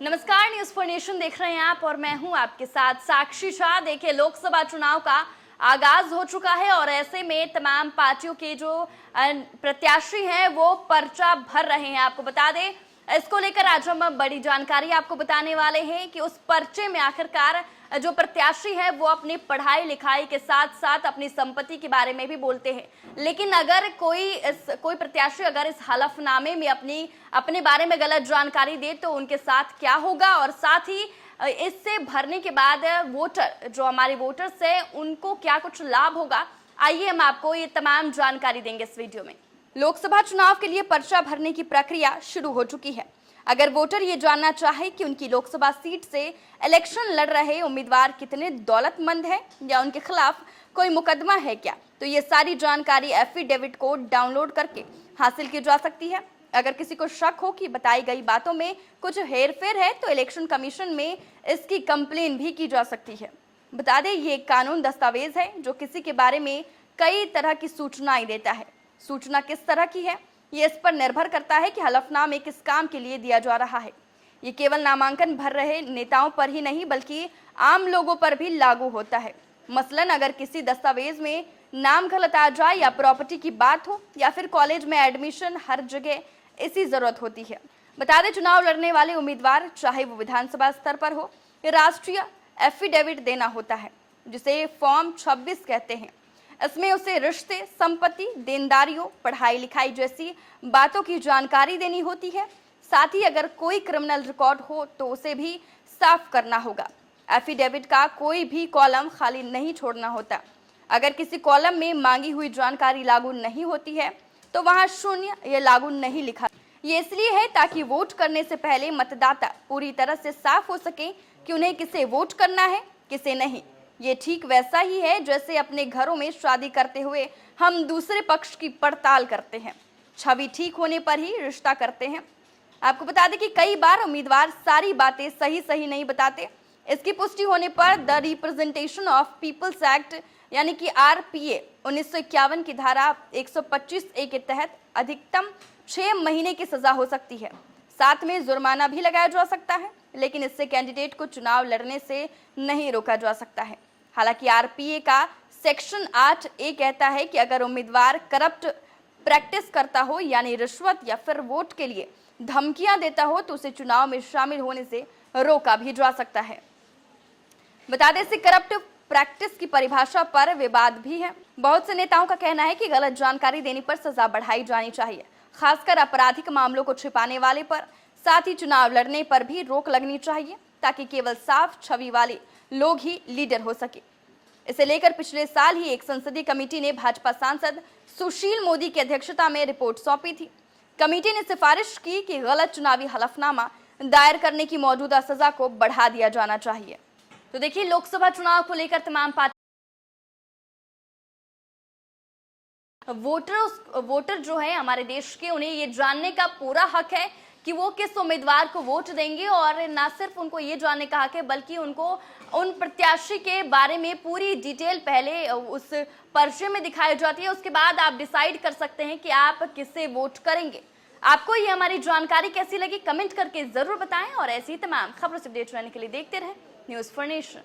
नमस्कार, news for nation देख रहे हैं आप और मैं हूं आपके साथ साक्षी शाह। देखिए, लोकसभा चुनाव का आगाज हो चुका है और ऐसे में तमाम पार्टियों के जो प्रत्याशी हैं वो पर्चा भर रहे हैं। आपको बता दें, इसको लेकर आज हम बड़ी जानकारी आपको बताने वाले हैं कि उस पर्चे में आखिरकार जो प्रत्याशी है वो अपनी पढ़ाई लिखाई के साथ साथ अपनी संपत्ति के बारे में भी बोलते हैं। लेकिन अगर कोई प्रत्याशी अगर इस हलफनामे में अपने बारे में गलत जानकारी दे तो उनके साथ क्या होगा, और साथ ही इससे भरने के बाद जो हमारे वोटर्स है उनको क्या कुछ लाभ होगा, आइए हम आपको ये तमाम जानकारी देंगे इस वीडियो में। लोकसभा चुनाव के लिए पर्चा भरने की प्रक्रिया शुरू हो चुकी है। अगर वोटर ये जानना चाहे कि उनकी लोकसभा सीट से इलेक्शन लड़ रहे उम्मीदवार कितने दौलतमंद हैं या उनके खिलाफ कोई मुकदमा है क्या, तो ये सारी जानकारी एफिडेविट को डाउनलोड करके हासिल की जा सकती है। अगर किसी को शक हो कि बताई गई बातों में कुछ हेरफेर है तो इलेक्शन कमीशन में इसकी कंप्लेन भी की जा सकती है। बता दें, ये एक कानून दस्तावेज है जो किसी के बारे में कई तरह की सूचनाएं देता है। सूचना किस तरह की है ये इस पर निर्भर करता है कि हलफनामे किस काम के लिए दिया जा रहा है। ये केवल नामांकन भर रहे नेताओं पर ही नहीं बल्कि आम लोगों पर भी लागू होता है। मसलन अगर किसी दस्तावेज में नाम गलत आ जाए या प्रॉपर्टी की बात हो या फिर कॉलेज में एडमिशन, हर जगह इसी जरूरत होती है। बता दें, चुनाव लड़ने वाले उम्मीदवार चाहे वो विधानसभा स्तर पर हो या राष्ट्रीय, एफिडेविट देना होता है जिसे फॉर्म 26 कहते हैं। इसमें उसे रिश्ते, संपत्ति, देनदारियों, पढ़ाई लिखाई जैसी बातों की जानकारी देनी होती है। साथ ही अगर कोई क्रिमिनल रिकॉर्ड हो तो उसे भी साफ करना होगा। एफिडेविट का कोई भी कॉलम खाली नहीं छोड़ना होता। अगर किसी कॉलम में मांगी हुई जानकारी लागू नहीं होती है तो वहां शून्य या लागू नहीं लिखा। ये इसलिए है ताकि वोट करने से पहले मतदाता पूरी तरह से साफ हो सके कि उन्हें किसे वोट करना है, किसे नहीं। ये ठीक वैसा ही है जैसे अपने घरों में शादी करते हुए हम दूसरे पक्ष की पड़ताल करते हैं। छवि ठीक होने पर ही रिश्ता करते हैं। आपको बता दें कि कई बार उम्मीदवार सारी बातें सही नहीं बताते। इसकी पुष्टि होने पर the representation of people's act यानी कि आरपीए 1951 की धारा 125A के तहत अधिकतम 6 महीने की सजा हो सकती है। साथ में जुर्माना भी लगाया जा सकता है, लेकिन इससे कैंडिडेट को चुनाव लड़ने से नहीं रोका जा सकता है। हालांकि आरपीए का सेक्शन 8A कहता है कि अगर उम्मीदवार करप्ट प्रैक्टिस करता हो यानी रिश्वत या फिर वोट के लिए धमकियां देता हो तो उसे चुनाव में शामिल होने से रोका भी जा सकता है। बता दें, करप्ट प्रैक्टिस की परिभाषा पर विवाद भी है। बहुत से नेताओं का कहना है कि गलत जानकारी देने पर सजा बढ़ाई जानी चाहिए, खासकर आपराधिक मामलों को छिपाने वाले पर। साथ ही चुनाव लड़ने पर भी रोक लगनी चाहिए ताकि केवल साफ छवि वाले लोग ही लीडर हो सके। इसे लेकर पिछले साल ही एक संसदीय कमेटी ने भाजपा सांसद सुशील मोदी की अध्यक्षता में रिपोर्ट सौंपी थी। कमेटी ने सिफारिश की कि गलत चुनावी हलफनामा दायर करने की मौजूदा सजा को बढ़ा दिया जाना चाहिए। तो देखिए, लोकसभा चुनाव को लेकर तमाम वोटर जो है हमारे देश के, उन्हें ये जानने का पूरा हक है कि वो किस उम्मीदवार को वोट देंगे। और ना सिर्फ उनको ये जानने का हक है बल्कि उनको उन प्रत्याशी के बारे में पूरी डिटेल पहले उस पर्चे में दिखाई जाती है। उसके बाद आप डिसाइड कर सकते हैं कि आप किसे वोट करेंगे। आपको ये हमारी जानकारी कैसी लगी, कमेंट करके जरूर बताएं और ऐसी तमाम खबरों से अपडेट रहने के लिए देखते रहें न्यूज फॉर नेशन।